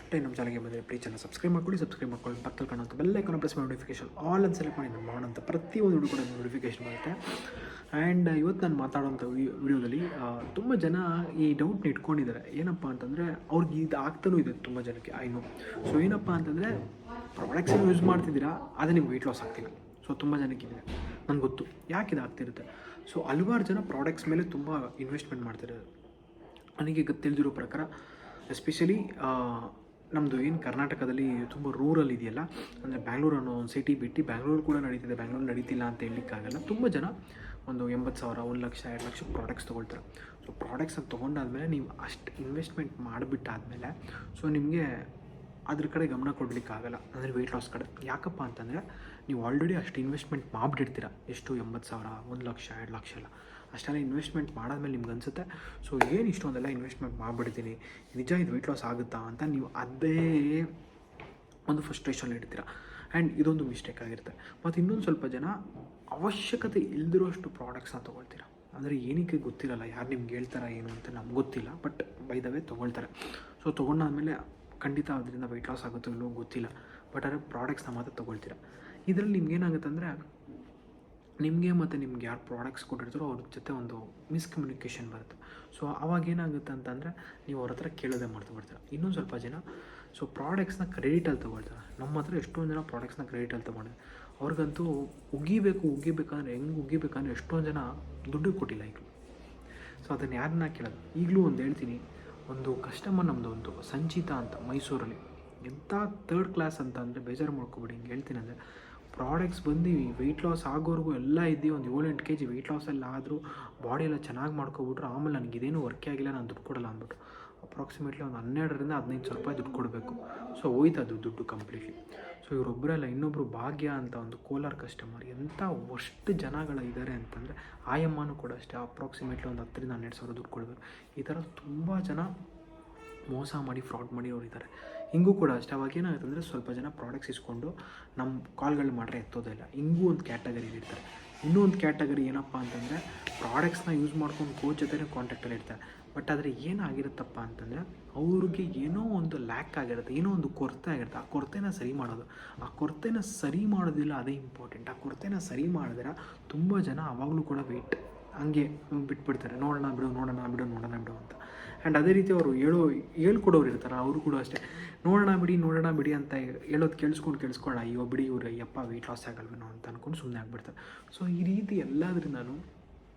First time ನಮ್ಮ ಚಾನಲ್ಗೆ ಬಂದರೆ ಪ್ಲೀಸ್ ಚಾನಲ್ ಸಬ್ಸ್ಕ್ರೈಬ್ ಮಾಡ್ಕೊಳ್ಳಿ ಪಕ್ಕದಲ್ಲಿ ಕಾಣುವಂಥ ಬೆಲ್ ಐಕಾನ್ ಪ್ರೆಸ್ ಮಾಡಿ ನೋಟಿಫಿಕೇಶನ್ ಆಲ್ ಅಂತ ಸೆಲೆಕ್ಟ್ ಮಾಡಿ ನಾನು ಮಾಡೋಂಥ ಪ್ರತಿಯೊಂದು ವಿಡಿಯೋ ಕೂಡ ನೋಟಿಫಿಕೇಶನ್ ಬರುತ್ತೆ. ಆ್ಯಂಡ್ ಇವತ್ತು ನಾನು ಮಾತಾಡೋಂಥ ವಿಡಿಯೋದಲ್ಲಿ ತುಂಬ ಜನ ಈ ಡೌಟ್ನ ಇಟ್ಕೊಂಡಿದ್ದಾರೆ. ಏನಪ್ಪ ಅಂತಂದರೆ ಅವ್ರಿಗೆ ಇದು ಆಗ್ತಾನೂ ಇದೆ ತುಂಬ ಜನಕ್ಕೆ ಐನು. ಸೊ ಏನಪ್ಪ ಅಂತಂದರೆ ಪ್ರಾಡಕ್ಟ್ಸನ್ನು ಯೂಸ್ ಮಾಡ್ತಿದ್ದೀರಾ ಆದರೆ ನಿಮ್ಗೆ ವೆಯ್ಟ್ ಲಾಸ್ ಆಗ್ತಿಲ್ಲ. ಸೊ ತುಂಬ ಜನಕ್ಕಿದೆ, ನನಗೆ ಗೊತ್ತು ಯಾಕೆ ಇದು ಆಗ್ತಿರುತ್ತೆ. ಸೊ ಹಲವಾರು ಜನ ಪ್ರಾಡಕ್ಟ್ಸ್ ಮೇಲೆ ತುಂಬ ಇನ್ವೆಸ್ಟ್ಮೆಂಟ್ ಮಾಡ್ತಿದ್ದಾರೆ. ನನಗೆ ತಿಳಿದಿರೋ ಪ್ರಕಾರ ಎಸ್ಪೆಷಲಿ ನಮ್ಮದು ಏನು ಕರ್ನಾಟಕದಲ್ಲಿ ತುಂಬ ರೂರಲ್ ಇದೆಯಲ್ಲ, ಅಂದರೆ ಬ್ಯಾಂಗ್ಳೂರು ಅನ್ನೋ ಒಂದು ಸಿಟಿ ಬಿಟ್ಟು ಬ್ಯಾಂಗ್ಳೂರು ಕೂಡ ನಡೀತಿದೆ, ಬ್ಯಾಂಗ್ಳೂರು ನಡೀತಿಲ್ಲ ಅಂತ ಹೇಳಲಿಕ್ಕಾಗಲ್ಲ. ತುಂಬ ಜನ ಒಂದು 80,000, 1 ಲಕ್ಷ, 2 ಲಕ್ಷ ಪ್ರಾಡಕ್ಟ್ಸ್ ತೊಗೊಳ್ತಾರೆ. ಸೊ ಪ್ರಾಡಕ್ಟ್ಸನ್ನು ತೊಗೊಂಡಾದ್ಮೇಲೆ ನೀವು ಅಷ್ಟು ಇನ್ವೆಸ್ಟ್ಮೆಂಟ್ ಮಾಡಿಬಿಟ್ಟಾದಮೇಲೆ ಸೊ ನಿಮಗೆ ಅದ್ರ ಕಡೆ ಗಮನ ಕೊಡಲಿಕ್ಕಾಗಲ್ಲ, ಅಂದರೆ ವೆಯ್ಟ್ ಲಾಸ್ ಕಡೆ. ಯಾಕಪ್ಪ ಅಂತಂದರೆ ನೀವು ಆಲ್ರೆಡಿ ಅಷ್ಟು ಇನ್ವೆಸ್ಟ್ಮೆಂಟ್ ಮಾಡಿಬಿಡ್ತೀರ. ಎಷ್ಟು 80,000, 1 ಲಕ್ಷ, 2 ಲಕ್ಷ ಎಲ್ಲ ಅಷ್ಟೆಲ್ಲ ಇನ್ವೆಸ್ಟ್ಮೆಂಟ್ ಮಾಡಾದ್ಮೇಲೆ ನಿಮ್ಗೆ ಅನಿಸುತ್ತೆ ಸೊ ಏನು ಇಷ್ಟೊಂದೆಲ್ಲ ಇನ್ವೆಸ್ಟ್ಮೆಂಟ್ ಮಾಡಿಬಿಡ್ತೀನಿ, ನಿಜ ಇದು ವೆಯ್ಟ್ ಲಾಸ್ ಆಗುತ್ತಾ ಅಂತ ನೀವು ಅದೇ ಒಂದು ಫ್ರಸ್ಟ್ರೇಷನ್ ಇಡ್ತೀರ. ಆ್ಯಂಡ್ ಇದೊಂದು ಮಿಸ್ಟೇಕ್ ಆಗಿರುತ್ತೆ. ಮತ್ತು ಇನ್ನೊಂದು ಸ್ವಲ್ಪ ಜನ ಅವಶ್ಯಕತೆ ಇಲ್ಲದಿರೋಷ್ಟು ಪ್ರಾಡಕ್ಟ್ಸ್ನ ತೊಗೊಳ್ತೀರ. ಅಂದರೆ ಏನಕ್ಕೆ ಗೊತ್ತಿರಲ್ಲ, ಯಾರು ನಿಮ್ಗೆ ಹೇಳ್ತಾರ ಏನು ಅಂತ ನಮ್ಗೆ ಗೊತ್ತಿಲ್ಲ, ಬಟ್ ಬೈ ದ ವೇ ತೊಗೊಳ್ತಾರೆ. ಸೊ ತೊಗೊಂಡಾದ್ಮೇಲೆ ಖಂಡಿತ ಅದರಿಂದ ವೆಯ್ಟ್ ಲಾಸ್ ಆಗುತ್ತೋ ಇಲ್ಲೋ ಗೊತ್ತಿಲ್ಲ, ಬಟ್ ಆದರೆ ಪ್ರಾಡಕ್ಟ್ಸ್ನ ಮಾತ್ರ ತೊಗೊಳ್ತೀರ. ಇದರಲ್ಲಿ ನಿಮ್ಗೇನಾಗುತ್ತೆ ಅಂದರೆ ನಿಮಗೆ ಮತ್ತು ನಿಮ್ಗೆ ಯಾರು ಪ್ರಾಡಕ್ಟ್ಸ್ ಕೊಟ್ಟಿರ್ತಾರೋ ಅವ್ರ ಜೊತೆ ಒಂದು ಮಿಸ್ಕಮ್ಯುನಿಕೇಷನ್ ಬರುತ್ತೆ. ಸೊ ಅವಾಗ ಏನಾಗುತ್ತೆ ಅಂತಂದರೆ ನೀವು ಅವ್ರ ಹತ್ರ ಕೇಳೋದೇ ಮಾಡ್ಕೊಬಿಡ್ತೀರ. ಇನ್ನೊಂದು ಸ್ವಲ್ಪ ಜನ ಸೊ ಪ್ರಾಡಕ್ಟ್ಸ್ನ ಕ್ರೆಡಿಟಲ್ಲಿ ತೊಗೊಳ್ತಾರೆ. ನಮ್ಮ ಹತ್ರ ಎಷ್ಟೊಂದು ಜನ ಪ್ರಾಡಕ್ಟ್ಸ್ನ ಕ್ರೆಡಿಟಲ್ಲಿ ತೊಗೊಂಡಿದ್ದಾರೆ. ಅವ್ರಿಗಂತೂ ಉಗಿಬೇಕಂದ್ರೆ ಹೆಂಗೆ ಉಗಿಬೇಕಂದ್ರೆ ಎಷ್ಟೊಂದು ಜನ ದುಡ್ಡು ಕೊಟ್ಟಿಲ್ಲ ಈಗಲೂ. ಸೊ ಅದನ್ನು ಯಾರನ್ನ ಕೇಳೋದು. ಈಗಲೂ ಒಂದು ಹೇಳ್ತೀನಿ, ಒಂದು ಕಸ್ಟಮರ್ ನಮ್ಮದು ಒಂದು ಸಂಚಿತ ಅಂತ ಮೈಸೂರಲ್ಲಿ, ಎಂಥ ಥರ್ಡ್ ಕ್ಲಾಸ್ ಅಂತ ಅಂದರೆ ಬೇಜಾರು ಮಾಡ್ಕೊಬೇಡಿ. ಹಿಂಗೆ ಹೇಳ್ತೀನಿ ಅಂದರೆ ಪ್ರಾಡಕ್ಟ್ಸ್ ಬಂದು ವೆಯ್ಟ್ ಲಾಸ್ ಆಗೋವರೆಗೂ ಎಲ್ಲ ಇದ್ದು ಒಂದು 7-8 kg ವೆಯ್ಟ್ ಲಾಸೆಲ್ಲ ಆದರೂ ಬಾಡಿ ಎಲ್ಲ ಚೆನ್ನಾಗಿ ಮಾಡ್ಕೊಬಿಟ್ರು. ಆಮೇಲೆ ನನಗಿದೇನು ವರ್ಕೇ ಆಗಿಲ್ಲ, ನಾನು ದುಡ್ಡು ಕೊಡಲ್ಲ ಅಂದ್ಬಿಟ್ಟು ಅಪ್ರಾಕ್ಸಿಮೇಟ್ಲಿ ಒಂದು 12,000-15,000 ರೂಪಾಯಿ ದುಡ್ಡು ಕೊಡಬೇಕು. ಸೊ ಹೋಯ್ತದು ದುಡ್ಡು ಕಂಪ್ಲೀಟ್ಲಿ. ಸೊ ಇವರೊಬ್ಬರಲ್ಲ, ಇನ್ನೊಬ್ಬರು ಭಾಗ್ಯ ಅಂತ ಒಂದು ಕೋಲಾರ ಕಸ್ಟಮರ್, ಎಂಥ ಅಷ್ಟು ಜನಗಳಿದ್ದಾರೆ ಅಂತಂದರೆ ಆಯಮ್ಮನೂ ಕೂಡ ಅಷ್ಟೇ ಅಪ್ರಾಕ್ಸಿಮೇಟ್ಲಿ ಒಂದು 10,000-12,000 ದುಡ್ಡು ಕೊಡಬೇಕು. ಈ ಥರ ತುಂಬ ಜನ ಮೋಸ ಮಾಡಿ ಫ್ರಾಡ್ ಮಾಡಿ ಅವರಿದ್ದಾರೆ. ಹಿಂಗೂ ಕೂಡ ಅಷ್ಟೇ. ಅವಾಗ ಏನಾಗುತ್ತೆ ಅಂದರೆ ಸ್ವಲ್ಪ ಜನ ಪ್ರಾಡಕ್ಟ್ಸ್ ಇಸ್ಕೊಂಡು ನಮ್ಮ ಕಾಲ್ಗಳು ಮಾಡ್ರೆ ಎತ್ತೋದೇ ಇಲ್ಲ. ಹಿಂಗೂ ಒಂದು ಕ್ಯಾಟಗರಿ ಇರ್ತಾರೆ. ಇನ್ನೂ ಒಂದು ಕ್ಯಾಟಗರಿ ಏನಪ್ಪ ಅಂತಂದರೆ ಪ್ರಾಡಕ್ಟ್ಸ್ನ ಯೂಸ್ ಮಾಡ್ಕೊಂಡು ಕೋಚ್ ಜೊತೆ ಕಾಂಟ್ಯಾಕ್ಟಲ್ಲಿ ಇರ್ತಾರೆ. ಬಟ್ ಆದರೆ ಏನಾಗಿರುತ್ತಪ್ಪ ಅಂತಂದರೆ ಅವ್ರಿಗೆ ಏನೋ ಒಂದು ಲ್ಯಾಕ್ ಆಗಿರುತ್ತೆ, ಏನೋ ಒಂದು ಕೊರತೆ ಆಗಿರುತ್ತೆ. ಆ ಕೊರತೆನ ಸರಿ ಮಾಡೋದು, ಆ ಕೊರತೆನ ಸರಿ ಮಾಡೋದಿಲ್ಲ, ಅದೇ ಇಂಪಾರ್ಟೆಂಟ್. ಆ ಕೊರತೆನ ಸರಿ ಮಾಡಿದ್ರೆ ತುಂಬ ಜನ ಆವಾಗಲೂ ಕೂಡ ವೆಯ್ಟ್ ಹಂಗೆ ಬಿಟ್ಬಿಡ್ತಾರೆ, ನೋಡೋಣ ಬಿಡು ಅಂತ. ಆ್ಯಂಡ್ ಅದೇ ರೀತಿ ಅವರು ಹೇಳ್ಕೊಡೋರು ಇರ್ತಾರೆ, ಅವರು ಕೂಡ ಅಷ್ಟೇ ನೋಡೋಣ ಬಿಡಿ ಅಂತ ಹೇಳೋದು ಕೇಳಿಸ್ಕೊಂಡು ಅಯ್ಯೋ ಬಿಡಿ ಇವ್ರು ಯಪ್ಪ ವೆಯ್ಟ್ ಲಾಸ್ ಆಗಲ್ವೇನೋ ಅಂತ ಅಂದ್ಕೊಂಡು ಸುಮ್ಮನೆ ಆಗಿಬಿಡ್ತಾರೆ. ಸೊ ಈ ರೀತಿ ಎಲ್ಲದ್ರಿಂದನೂ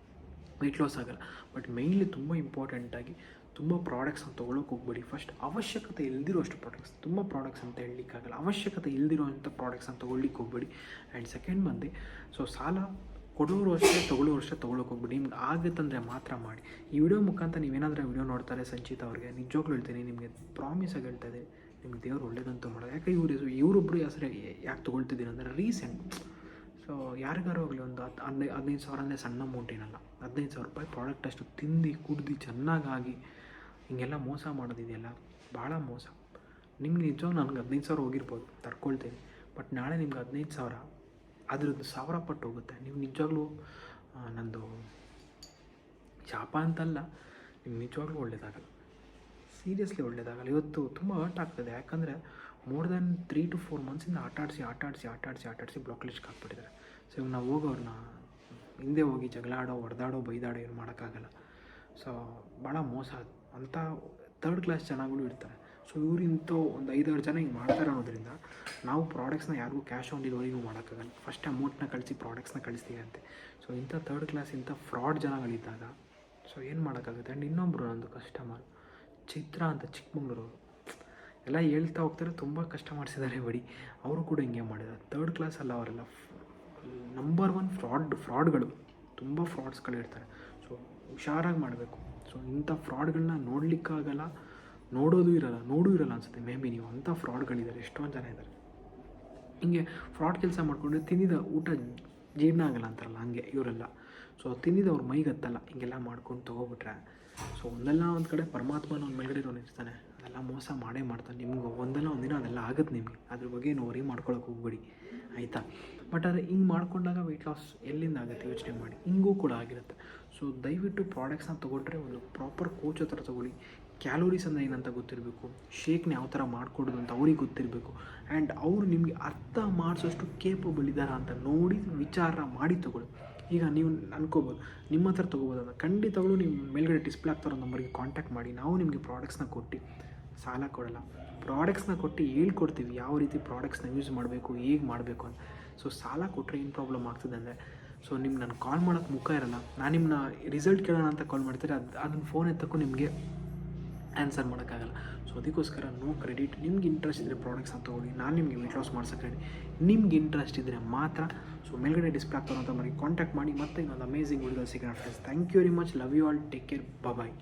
ವೆಯ್ಟ್ ಲಾಸ್ ಆಗಲ್ಲ. ಬಟ್ ಮೇಯ್ನ್ಲಿ ತುಂಬ ಇಂಪಾರ್ಟೆಂಟಾಗಿ ತುಂಬ ಪ್ರಾಡಕ್ಟ್ಸ್ನ ತೊಗೊಳಕ್ಕೆ ಹೋಗ್ಬೇಡಿ. ಫಸ್ಟ್ ಅವಶ್ಯಕತೆ ಇಲ್ದಿರೋ ಅಷ್ಟು ತುಂಬ ಪ್ರಾಡಕ್ಟ್ಸ್ ಅಂತ ಹೇಳಲಿಕ್ಕಾಗಲ್ಲ, ಅವಶ್ಯಕತೆ ಇಲ್ದಿರೋ ಅಂಥ ಪ್ರಾಡಕ್ಟ್ಸ್ನ ತೊಗೊಳ್ಲಿಕ್ಕೆ ಹೋಗ್ಬೇಡಿ. ಆ್ಯಂಡ್ ಸೆಕೆಂಡ್ ಬಂದು ಸೊ ಸಾಲ ಕೊಡೋರು ಅಷ್ಟೇ ತೊಗೊಳಕ್ಕೆ ಹೋಗ್ಬಿಡಿ. ನಿಮ್ಗೆ ಆಗುತ್ತಂದರೆ ಮಾತ್ರ ಮಾಡಿ. ಈ ವಿಡಿಯೋ ಮುಖಾಂತರ ನೀವೇನಾದರೂ ವಿಡಿಯೋ ನೋಡ್ತಾರೆ ಸಂಚಿತ ಅವ್ರಿಗೆ ನಿಜವಾಗ್ಲೂ ಹೇಳ್ತೀನಿ, ನಿಮಗೆ ಪ್ರಾಮಿಸಾಗಿ ಹೇಳ್ತಾಯಿದೆ, ನಿಮ್ಗೆ ದೇವ್ರು ಒಳ್ಳೇದಂತೂ ಮಾಡೋದು. ಯಾಕೆ ಇವರೊಬ್ಬರು ಹೆಸರು ಯಾಕೆ ತೊಗೊಳ್ತಿದ್ದೀನಿ ಅಂದರೆ ರೀಸೆಂಟ್ ಸೊ ಯಾರಿಗಾರು ಹೋಗಲಿ ಒಂದು 15,000 ಅಂದರೆ ಸಣ್ಣ ಅಮೌಂಟ್ ಏನಲ್ಲ. 15,000 ರೂಪಾಯಿ ಪ್ರಾಡಕ್ಟ್ ಅಷ್ಟು ತಿಂದು ಕುಡ್ದು ಚೆನ್ನಾಗಿ ಹಿಂಗೆಲ್ಲ ಮೋಸ ಮಾಡೋದಿದೆಯಲ್ಲ, ಭಾಳ ಮೋಸ. ನಿಮ್ಗೆ ನಿಜವಾಗ ನನಗೆ 15,000 ಹೋಗಿರ್ಬೋದು, ತರ್ಕೊಳ್ತೀನಿ. ಬಟ್ ನಾಳೆ ನಿಮ್ಗೆ 15,000 ಅದ್ರದ್ದು 1000 ಪಟ್ಟು ಹೋಗುತ್ತೆ. ನೀವು ನಿಜವಾಗ್ಲೂ ನಂದು ಶಾಪ ಅಂತಲ್ಲ, ನಿಮ್ಗೆ ನಿಜವಾಗ್ಲೂ ಒಳ್ಳೇದಾಗಲ್ಲ, ಸೀರಿಯಸ್ಲಿ ಒಳ್ಳೇದಾಗಲ್ಲ. ಇವತ್ತು ತುಂಬ ಹರ್ಟ್ ಆಗ್ತದೆ. ಯಾಕಂದರೆ ಮೋರ್ ದ್ಯಾನ್ 3 to 4 ಮಂತ್ಸಿಂದ ಆಟಾಡಿಸಿ ಬ್ಲಾಕ್ ಲಿಸ್ಟ್ಗೆ ಹಾಕ್ಬಿಟ್ಟಿದ್ದಾರೆ. ಸೊ ಇವಾಗ ನಾವು ಹೋಗೋರನ್ನ ಹಿಂದೆ ಹೋಗಿ ಜಗಳಾಡೋ, ಹೊಡೆದಾಡೋ, ಬೈದಾಡೋ ಏನು ಮಾಡೋಕ್ಕಾಗಲ್ಲ. ಸೊ ಭಾಳ ಮೋಸ ಅಂಥ ಥರ್ಡ್ ಕ್ಲಾಸ್ ಜನಗಳು ಇರ್ತಾರೆ. ಸೊ ಇವರಿಂಥ ಒಂದು 5-6 ಜನ ಹಿಂಗೆ ಮಾಡ್ತಾರೆ ಅನ್ನೋದ್ರಿಂದ ನಾವು ಪ್ರಾಡಕ್ಟ್ಸ್ನ ಯಾರಿಗೂ ಕ್ಯಾಶ್ ಆನ್ ಡೆಲಿವರಿಗೂ ಮಾಡೋಕ್ಕಾಗಲ್ಲ. ಫಸ್ಟ್ ಅಮೌಂಟ್ನ ಕಳಿಸಿ ಪ್ರಾಡಕ್ಟ್ಸ್ನ ಕಳಿಸ್ತೀವಿ ಅಂತೆ. ಸೊ ಇಂಥ ಥರ್ಡ್ ಕ್ಲಾಸ್ ಇಂಥ ಫ್ರಾಡ್ ಜನಗಳಿದ್ದಾಗ ಸೊ ಏನು ಮಾಡೋಕ್ಕಾಗುತ್ತೆ. ಆ್ಯಂಡ್ ಇನ್ನೊಬ್ಬರು ನಂದು ಕಸ್ಟಮರ್ ಚಿತ್ರ ಅಂತ ಚಿಕ್ಕಮಂಗ್ಳೂರು, ಎಲ್ಲ ಹೇಳ್ತಾ ಹೋಗ್ತಾರೆ, ತುಂಬ ಕಷ್ಟ ಮಾಡಿಸಿದ್ದಾರೆ ಬಡಿ. ಅವರು ಕೂಡ ಹಿಂಗೆ ಮಾಡಿದ್ದಾರೆ. ಥರ್ಡ್ ಕ್ಲಾಸಲ್ಲ ಅವರೆಲ್ಲ ನಂಬರ್ 1 ಫ್ರಾಡ್ಗಳು, ತುಂಬ ಫ್ರಾಡ್ಸ್ಗಳಿರ್ತಾರೆ. ಸೊ ಹುಷಾರಾಗಿ ಮಾಡಬೇಕು. ಸೊ ಇಂಥ ಫ್ರಾಡ್ಗಳನ್ನ ನೋಡಲಿಕ್ಕಾಗಲ್ಲ, ನೋಡೂ ಇರಲ್ಲ ಅನಿಸುತ್ತೆ. ಮೇ ಬಿ ನೀವು ಅಂಥ ಫ್ರಾಡ್ಗಳಿದ್ದಾರೆ, ಎಷ್ಟೊಂದು ಜನ ಇದ್ದಾರೆ. ಹಿಂಗೆ ಫ್ರಾಡ್ ಕೆಲಸ ಮಾಡಿಕೊಂಡ್ರೆ ತಿಂದಿದ ಊಟ ಜೀರ್ಣ ಆಗಲ್ಲ ಅಂತಾರಲ್ಲ, ಹಂಗೆ ಇವರೆಲ್ಲ. ಸೊ ತಿಂದಿದ್ದು ಅವ್ರ ಮೈಗೆ ಹತ್ತಲ್ಲ, ಹಿಂಗೆಲ್ಲ ಮಾಡ್ಕೊಂಡು ತೊಗೊಬಿಟ್ರೆ ಸೊ ಒಂದಲ್ಲ ಒಂದು ಕಡೆ ಪರಮಾತ್ಮನ ಒಂದು ಮೇಲ್ಗಡೆ ಇರೋನು ಇರ್ತಾನೆ, ಅದೆಲ್ಲ ಮೋಸ ಮಾಡ್ತಾನೆ. ನಿಮ್ಗೆ ಒಂದಲ್ಲ ಒಂದಿನ ಅದೆಲ್ಲ ಆಗುತ್ತೆ ನಿಮಗೆ, ಅದ್ರ ಬಗ್ಗೆ ಏನು ವರಿ ಮಾಡ್ಕೊಳಕ್ಕೆ ಹೋಗ್ಬೇಡಿ, ಆಯಿತಾ. ಬಟ್ ಆದರೆ ಹಿಂಗೆ ಮಾಡ್ಕೊಂಡಾಗ ವೆಯ್ಟ್ ಲಾಸ್ ಎಲ್ಲಿಂದ ಆಗುತ್ತೆ ಯೋಚನೆ ಮಾಡಿ. ಹಿಂಗೂ ಕೂಡ ಆಗಿರುತ್ತೆ. ಸೊ ದಯವಿಟ್ಟು ಪ್ರಾಡಕ್ಟ್ಸ್ನ ತೊಗೊಂಡ್ರೆ ಒಂದು ಪ್ರಾಪರ್ ಕೋಚ್ ಹತ್ರ ತೊಗೊಳ್ಳಿ. ಕ್ಯಾಲೋರೀಸ್ ಅಂದರೆ ಏನಂತ ಗೊತ್ತಿರಬೇಕು, ಶೇಕ್ನ ಯಾವ ಥರ ಮಾಡಿಕೊಡೋದು ಅಂತ ಅವ್ರಿಗೆ ಗೊತ್ತಿರಬೇಕು. ಆ್ಯಂಡ್ ಅವರು ನಿಮಗೆ ಅರ್ಥ ಮಾಡಿಸೋಷ್ಟು ಕೇಪಬಲ್ ಇದ್ದಾರಾ ಅಂತ ನೋಡಿ ವಿಚಾರ ಮಾಡಿ ತೊಗೊಳ್ಳಿ. ಈಗ ನೀವು ಅನ್ಕೋಬೋದು ನಿಮ್ಮ ಹತ್ರ ತೊಗೋಬೋದಲ್ಲ, ಖಂಡಿತಗಳು ನೀವು ಮೇಲ್ಗಡೆ ಡಿಸ್ಪ್ಲೇ ಆಗ್ತಾರೋ ನಂಬರ್ಗೆ ಕಾಂಟ್ಯಾಕ್ಟ್ ಮಾಡಿ. ನಾವು ನಿಮಗೆ ಪ್ರಾಡಕ್ಟ್ಸ್ನ ಕೊಟ್ಟು ಸಾಲ ಕೊಡೋಲ್ಲ, ಪ್ರಾಡಕ್ಟ್ಸ್ನ ಕೊಟ್ಟು ಹೇಳ್ಕೊಡ್ತೀವಿ ಯಾವ ರೀತಿ ಪ್ರಾಡಕ್ಟ್ಸ್ನ ಯೂಸ್ ಮಾಡಬೇಕು, ಹೇಗೆ ಮಾಡಬೇಕು ಅಂತ. ಸೊ ಸಾಲ ಕೊಟ್ಟರೆ ಏನು ಪ್ರಾಬ್ಲಮ್ ಆಗ್ತದೆ ಅಂದರೆ, ಸೊ ನಿಮ್ಗೆ ನಾನು ಕಾಲ್ ಮಾಡೋಕ್ಕೆ ಮುಖ ಇರಲ್ಲ, ನಾನು ನಿಮ್ಮನ್ನ ರಿಸಲ್ಟ್ ಕೇಳೋಣ ಅಂತ ಕಾಲ್ ಮಾಡ್ತೀರಿ, ಅದನ್ನು ಫೋನ್ ಎತ್ತಕ್ಕೂ ನಿಮಗೆ ಆನ್ಸರ್ ಮಾಡೋಕ್ಕಾಗಲ್ಲ. ಸೊ ಅದಕ್ಕೋಸ್ಕರ ನೋ ಕ್ರೆಡಿಟ್. ನಿಮ್ಗೆ ಇಂಟ್ರೆಸ್ಟ್ ಇದ್ದರೆ ಪ್ರಾಡಕ್ಟ್ಸ್ನ ತೊಗೊಳ್ಳಿ, ನಾನು ನಿಮಗೆ ವೆಯ್ಟ್ ಲಾಸ್ ಮಾಡ್ಸೋಕ್ಕೆ ರೆಡಿ. ನಿಮ್ಗೆ ಇಂಟ್ರೆಸ್ಟ್ ಇದ್ದರೆ ಮಾತ್ರ ಸೊ ಮೇಲ್ಗಡೆ ಡಿಸ್ಪ್ಲೇ ಆಗ್ತಾರೋ ಅಂತ ಮರಿಗೆ ಕಾಂಟ್ಯಾಕ್ಟ್ ಮಾಡಿ. ಮತ್ತೆ ಇನ್ನೊಂದು ಅಮೇಝಿಂಗ್ ವಿಡಿಯೋದಲ್ಲಿ ಸಿಗೋಣ friends. Thank you very much, love you all, take care, bye.